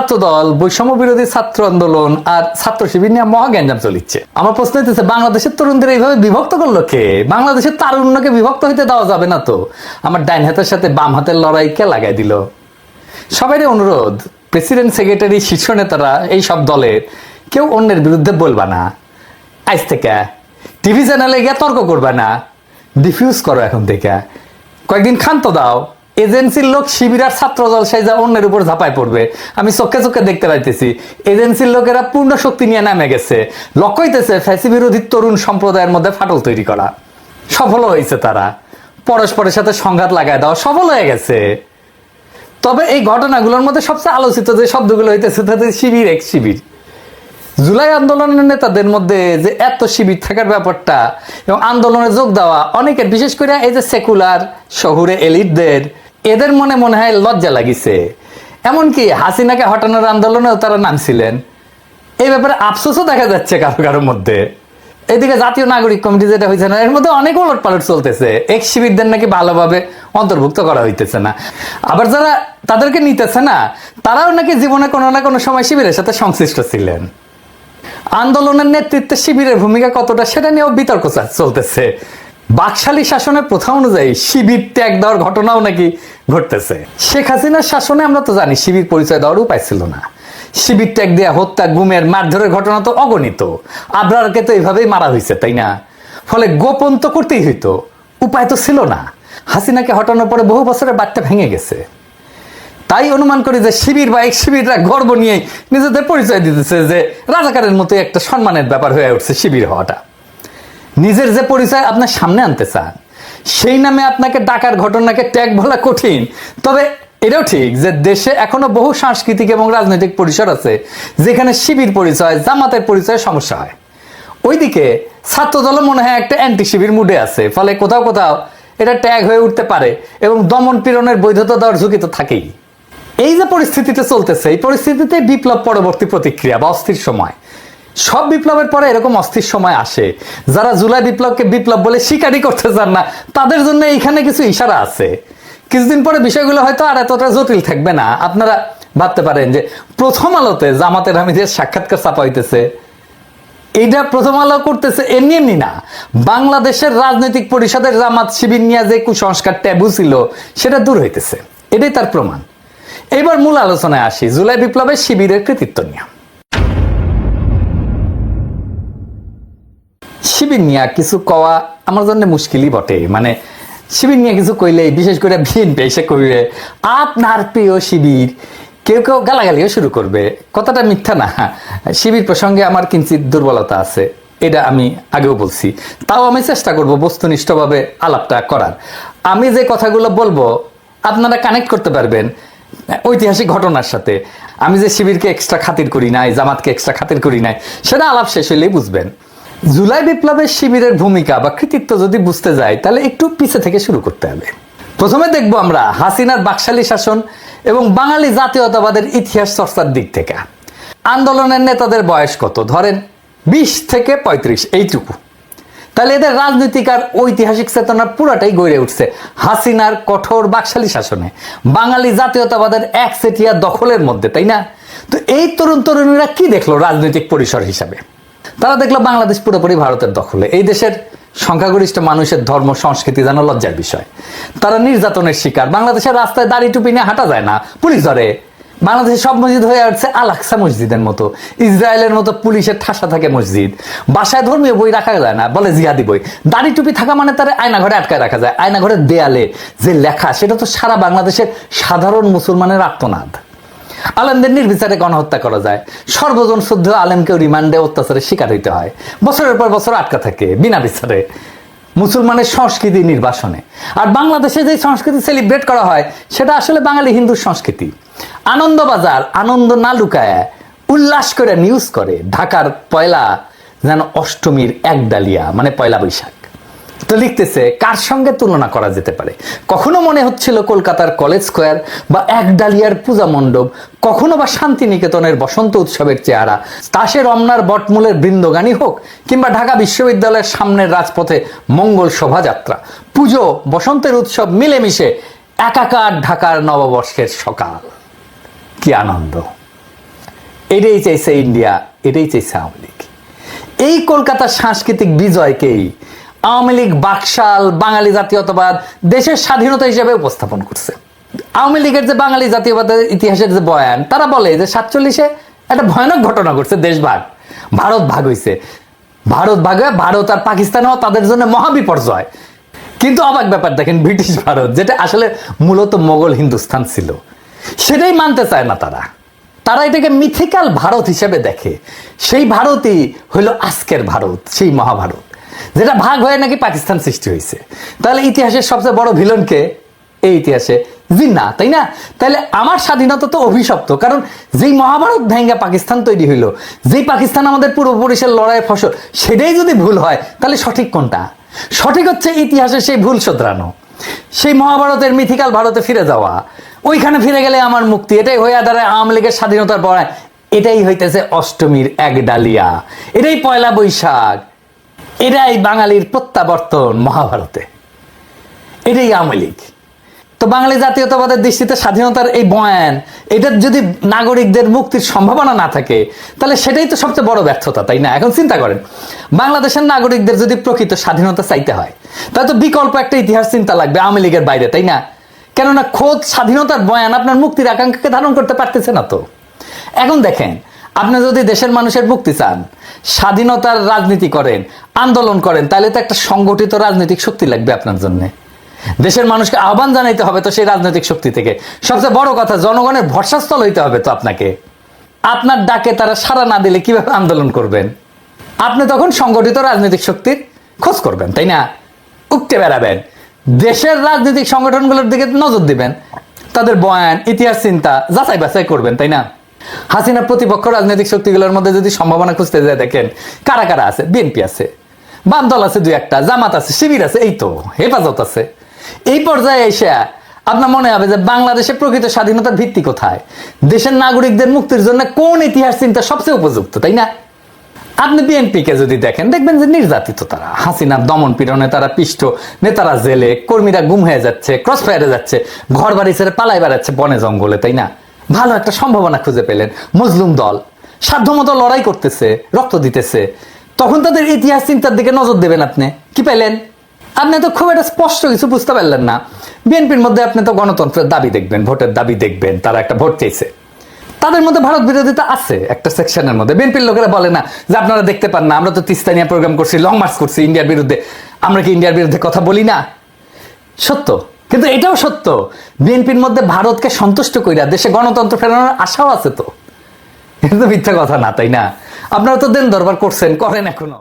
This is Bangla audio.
ছাত্রদল, বৈষম্য বিরোধী ছাত্র আন্দোলন আর ছাত্র শিবির নিয়ে মহা গ্যাঞ্জাম চলিচ্ছে। আমার প্রশ্ন হইতেছে, বাংলাদেশের তরুণদের এইভাবে বিভক্ত করলো কে? বাংলাদেশের তারুণ্যকে বিভক্ত হইতে দেওয়া যাবে না তো। আমার ডাইন হাতের সাথে বাম হাতের লড়াই কে লাগাই দিল? সবারই অনুরোধ, প্রেসিডেন্ট, সেক্রেটারি, শীর্ষ নেতারা এই সব দলের কেউ অন্যের বিরুদ্ধে বলবা না। আজ থেকে টিভি চ্যানেলে গিয়ে তর্ক করবা না, ডিফিউজ করো এখন থেকে। কয়েকদিন ক্ষান্ত দাও। এজেন্সির লোক শিবির আর ছাত্র দল সাইজা অন্যের উপর ঝাঁপায় পড়বে। আমি চোখে চোখে দেখতে পাইতেছি এজেন্সির লোকেরা পূর্ণ শক্তি নিয়ে নামে গেছে। লক্ষ্য হইতেছে ফ্যাসি বিরোধী তরুণ সম্প্রদায়ের মধ্যে ফাটল তৈরি করা। সফল হয়েছে তারা। পরস্পরের সাথে সংঘাত লাগায় দেওয়া সফল হয়ে গেছে। তবে এই ঘটনাগুলোর মধ্যে সবচেয়ে আলোচিত যে শব্দগুলো হইতেছে তাদের শিবির এক শিবির। জুলাই আন্দোলনের নেতাদের মধ্যে যে এত শিবির থাকার ব্যাপারটা এবং আন্দোলনে যোগ দেওয়া অনেকের, বিশেষ করে এই যে সেকুলার শহুরে এলিটদের, এদের মনে মনে হয় লজ্জা লাগিছে। এমনকি হাসিনাকে হটানোর আন্দোলনেও তারা নামছিলেন। এই ব্যাপারে আফসোসও দেখা যাচ্ছে কারো কারোর মধ্যে। এদিকে জাতীয় নাগরিক কমিটি যেটা হয়েছে না, এর মধ্যে অনেক উলট পালট চলতেছে। এক শিবিরদের নাকি ভালোভাবে অন্তর্ভুক্ত করা হইতেছে না। আবার যারা তাদেরকে নিতেছে না, তারাও নাকি জীবনে কোনো না কোনো সময় শিবিরের সাথে সংশ্লিষ্ট ছিলেন। আন্দোলনের নেতৃত্বে শিবিরের ভূমিকা কতটা, সেটা নিয়েও বিতর্ক চলতেছে। বাকশালী শাসনের প্রথা অনুযায়ী শিবির ত্যাগ দেওয়ার ঘটনাও নাকি ঘটতেছে। শেখ হাসিনার শাসনে আমরা তো জানি শিবির পরিচয় দেওয়ার উপায় ছিল না। শিবির ত্যাগ দেওয়া, হত্যা, গুমের, মারধরের ঘটনা তো অগণিত। আবরারকে তো এইভাবেই মারা হয়েছে, তাই না? ফলে গোপন তো করতেই হইতো, উপায় তো ছিল না। হাসিনাকে হটানোর পরে বহু বছরের বার্তা ভেঙে গেছে। তাই অনুমান করি যে শিবির বা এক শিবিররা গর্ব নিয়ে নিজেদের পরিচয় দিতেছে যে রাজাকারের মতো একটা সম্মানের ব্যাপার হয়ে উঠছে শিবির হওয়াটা। নিজের যে পরিচয় আপনার সামনে আনতে চান, সেই নামে আপনাকে ডাকার ঘটনাকে ট্যাগ বলা কঠিন। তবে এটাও ঠিক যে দেশে এখনো বহু সাংস্কৃতিক এবং রাজনৈতিক পরিসর আছে যেখানে শিবির পরিচয়, জামাতের পরিচয় সমস্যা হয়। ওইদিকে ছাত্রদল মনে হয় একটা অ্যান্টি শিবির মুডে আছে। ফলে কোথাও কোথাও এটা ট্যাগ হয়ে উঠতে পারে এবং দমন পীড়নের বৈধতা দেওয়ার ঝুঁকি তো থাকেই। এই যে পরিস্থিতিতে চলতেছে, এই পরিস্থিতিতে বিপ্লব পরবর্তী প্রতিক্রিয়া বা অস্থির সময়। সব বিপ্লবের পরে এরকম অস্থির সময় আসে। যারা জুলাই বিপ্লবকে বিপ্লব বলে স্বীকারই করতে চান না, তাদের জন্য এইখানে কিছু ইশারা আছে। কিছুদিন পরে বিষয়গুলো হয়তো আর এতটা জটিল থাকবে না। আপনারা ভাবতে পারেন যে প্রথম আলোতে জামাতের হামিদের সাক্ষাৎকার ছাপা হইতেছে, এইটা প্রথম আলো করতেছে এমনি এমনি না। বাংলাদেশের রাজনৈতিক পরিষদের জামাত শিবির নিয়ে যে কুসংস্কার ট্যাবু ছিল সেটা দূর হইতেছে। এটাই তার প্রমাণ। এবার মূল আলোচনায় আসি, জুলাই বিপ্লবের শিবিরের কৃতিত্ব নিয়ে। শিবির নিয়ে কিছু কওয়া আমার জন্য মুশকিলই বটে। মানে শিবির নিয়ে কিছু কইলে, বিশেষ করে বিএনপি এসে কইলে আপনার প্রিয় শিবির, কেউ কেউ গালাগালিও শুরু করবে। কথাটা মিথ্যা না। শিবির প্রসঙ্গে আমার কিঞ্চিত দুর্বলতা আছে, এটা আমি আগেও বলছি। তাও আমি চেষ্টা করব বস্তুনিষ্ঠভাবে আলাপটা করার। আমি যে কথাগুলো বলবো আপনারা কানেক্ট করতে পারবেন ঐতিহাসিক ঘটনার সাথে। আমি যে শিবিরকে এক্সট্রা খাতির করি নাই, জামাতকে এক্সট্রা খাতির করি নাই, সেটা আলাপ শেষ হইলেই বুঝবেন। জুলাই বিপ্লবের শিবিরের ভূমিকা বা কৃতিত্ব যদি বুঝতে যাই, তাহলে একটু পিছে থেকে শুরু করতে হবে। প্রথমে দেখবো আমরা হাসিনার বাকশালী শাসন এবং বাঙালি জাতীয়তাবাদের ইতিহাস চর্চার দিক থেকে। আন্দোলনের নেতাদের বয়স কত? ধরেন 20 থেকে 35, এইটুকু। তাহলে এদের রাজনৈতিক আর ঐতিহাসিক চেতনা পুরাটাই গড়ে উঠছে হাসিনার কঠোর বাকশালী শাসনে, বাঙালি জাতীয়তাবাদের একচেটিয়া দখলের মধ্যে, তাই না? তো এই তরুণ তরুণীরা কি দেখলো রাজনৈতিক পরিসর হিসাবে? তারা দেখলো বাংলাদেশ পুরোপুরি ভারতের দখলে। এই দেশের সংখ্যাগরিষ্ঠ মানুষের ধর্ম সংস্কৃতি যেন লজ্জার বিষয়। তারা নির্যাতনের শিকার। বাংলাদেশের রাস্তায় দাড়ি টুপি নিয়ে হাঁটা যায় না, পুলিশ ধরে। বাংলাদেশের সব মসজিদ হয়ে উঠছে আল-আকসা মসজিদের মতো। ইসরায়েলের মতো পুলিশের ঠাসা থাকে মসজিদ। বাসায় ধর্মীয় বই রাখা যায় না, বলে জিহাদি বই। দাড়ি টুপি থাকা মানে তারা আয়নাঘরে আটকায় রাখা যায়। আয়নাঘরের দেয়ালে যে লেখা, সেটা তো সারা বাংলাদেশের সাধারণ মুসলমানের আর্তনাদ। আলেমদের নির্বিচারে গণহত্যা করা যায়। সর্বজন শুদ্ধ আলেমকেও রিমান্ডে অত্যাচারের শিকার হইতে হয়। বছরের পর বছর আটকা থাকে বিনা বিচারে মুসলমানের সংস্কৃতি নির্বাসনে। আর বাংলাদেশে যে সংস্কৃতি সেলিব্রেট করা হয়, সেটা আসলে বাঙালি হিন্দুর সংস্কৃতি। আনন্দবাজার আনন্দ না লুকায় উল্লাস করে নিউজ করে ঢাকার পয়লা যেন অষ্টমীর একডালিয়া, মানে পয়লা বৈশাখ। তো লিখতেছে কার সঙ্গে তুলনা করা যেতে পারে? কখনো মনে হচ্ছিল কলকাতার কলেজ স্কোয়ার বা একডালিয়ার পূজা মণ্ডপ, কখনো বা শান্তিনিকেতনের বসন্ত উৎসবের চেহারা, তাসের রমনার বটমূলের বৃন্দগানী হোক, কিংবা ঢাকা বিশ্ববিদ্যালয়ের সামনের রাজপথে মঙ্গল শোভাযাত্রা, পুজো, বসন্তের উৎসব মিলেমিশে একাকার ঢাকার নববর্ষের সকাল। কি আনন্দ! এটাই চাইছে ইন্ডিয়া, এটাই চাইছে আওয়ামী লীগ। এই কলকাতার সাংস্কৃতিক বিজয়কেই আওয়ামী লীগ বাকশাল বাঙালি জাতীয়তাবাদ দেশের স্বাধীনতা হিসেবে উপস্থাপন করছে। আওয়ামী লীগের যে বাঙালি জাতীয়বাদের ইতিহাসের যে বয়ান, তারা বলে যে 47-এ একটা ভয়ানক ঘটনা ঘটছে, দেশ ভাগ, ভারত ভাগ হয়েছে, ভারত ভাগ হয়ে ভারত আর পাকিস্তানও তাদের জন্য মহাবিপর্যয়। কিন্তু অবাক ব্যাপার দেখেন, ব্রিটিশ ভারত, যেটা আসলে মূলত মোগল হিন্দুস্তান ছিল, সেটাই মানতে চায় না তারা। তারা এটাকে মিথিক্যাল ভারত হিসেবে দেখে। সেই ভারতই হইল আজকের ভারত, সেই মহাভারত, যেটা ভাগ হয়ে নাকি পাকিস্তান সৃষ্টি হয়েছে। তাহলে ইতিহাসের সবচেয়ে বড় ভিলনকে এই ইতিহাসে জিন্না, তাই না? তাহলে আমার স্বাধীনতা তো অভিশপ্ত, কারণ যেই মহাভারত ভেঙ্গা পাকিস্তান তৈরি হইলো, যেই পাকিস্তান আমাদের পূর্বপুরুষের লড়াইয়ের ফসল, সেটাই যদি ভুল হয় তাহলে সঠিক কোনটা? সঠিক হচ্ছে ইতিহাসের সেই ভুল শোধরানো, সেই মহাভারতের মিথিক্যাল ভারতে ফিরে যাওয়া। ওইখানে ফিরে গেলে আমার মুক্তি, এটাই হয়ে দাঁড়ায় আওয়ামী লীগের স্বাধীনতার পর। এটাই হইতেছে অষ্টমীর এক ডালিয়া, এটাই পয়লা বৈশাখ, এটাই বাঙালির প্রত্যাবর্তন মহাভারতে, এটাই আওয়ামী লীগ। তো বাঙালি জাতীয়তাবাদের দৃষ্টিতে স্বাধীনতার এই বয়ান, এটার যদি নাগরিকদের মুক্তির সম্ভাবনা না থাকে, তাহলে সেটাই তো সবচেয়ে বড় ব্যর্থতা, তাই না? এখন চিন্তা করেন, বাংলাদেশের নাগরিকদের যদি প্রকৃত স্বাধীনতা চাইতে হয়, তাহলে তো বিকল্প একটা ইতিহাস চিন্তা লাগবে আওয়ামী লীগের বাইরে, তাই না? কেননা খোদ স্বাধীনতার বয়ান আপনার মুক্তির আকাঙ্ক্ষাকে ধারণ করতে পারতেছে না তো। এখন দেখেন, আপনি যদি দেশের মানুষের মুক্তি চান, স্বাধীনতার রাজনীতি করেন, আন্দোলন করেন, তাহলে তো একটা সংগঠিত রাজনৈতিক শক্তি লাগবে আপনার জন্য। দেশের মানুষকে আহ্বান জানাইতে হবে তো সেই রাজনৈতিক শক্তি থেকে। সবচেয়ে বড় কথা, জনগণের ভরসাস্থল হইতে হবে তো আপনাকে। আপনার ডাকে তারা সাড়া না দিলে কিভাবে আন্দোলন করবেন? আপনি তখন সংগঠিত রাজনৈতিক শক্তির খোঁজ করবেন, তাই না? উঠতে বেড়াবেন, দেশের রাজনৈতিক সংগঠনগুলোর দিকে নজর দিবেন, তাদের বয়ান, ইতিহাস চিন্তা যাচাই বাছাই করবেন, তাই না? হাসিনা প্রতিপক্ষ রাজনৈতিক শক্তিগুলোর মধ্যে যদি সম্ভাবনা খুঁজতে যায়, দেখেন কারা কারা আছে। বিএনপি আছে, বাম দল আছে দুই একটা, জামাত আছে, শিবির আছে, এই তো হেফাজত আছে। এই পর্যায়ে এসে আপনার মনে হবে যে বাংলাদেশের প্রকৃত স্বাধীনতার ভিত্তি কোথায়, দেশের নাগরিকদের মুক্তির জন্য কোন ইতিহাস চিন্তা সবচেয়ে উপযুক্ত, তাই না? আপনি বিএনপিকে যদি দেখেন, দেখবেন যে নির্যাতিত তারা, হাসিনার দমন পীড়নে তারা পিষ্ট, নেতারা জেলে, কর্মীরা গুম হয়ে যাচ্ছে, ক্রস ফায়ারে যাচ্ছে, ঘর বাড়ি ছেড়ে পালাই বেড়াচ্ছে বনে জঙ্গলে, তাই না? ভালো একটা সম্ভাবনা খুঁজে পেলেন, মজলুম দল সাধ্যমতো লড়াই করতেছে, রক্ত দিতেছে, তখন তাদের ইতিহাস চিন্তার দিকে নজর দেবেন। আপনি কি পেলেন? আপনি তো খুব একটা স্পষ্ট কিছু বুঝতে পারলেন না। বিএনপির মধ্যে আপনি তো গণতন্ত্রের দাবি দেখবেন, ভোটের দাবি দেখবেন, তারা একটা ভোট চাইছে, তাদের মধ্যে ভারত বিরোধিতা আছে একটা সেকশনের মধ্যে। বিএনপির লোকেরা বলে না যে আপনারা দেখতে পান না, আমরা তো তিস্তা নিয়ে প্রোগ্রাম করছি, লং মার্চ করছি ইন্ডিয়ার বিরুদ্ধে, আমরা কি ইন্ডিয়ার বিরুদ্ধে কথা বলি না? সত্য, কিন্তু এটাও সত্য, বিএনপির মধ্যে ভারতকে সন্তুষ্ট কইরা দেশে গণতন্ত্র ফেরানোর আশাও আছে। তো এটা তো মিথ্যা কথা না, তাই না? আপনারা তো দেন দরবার করছেন, করেন এখনো।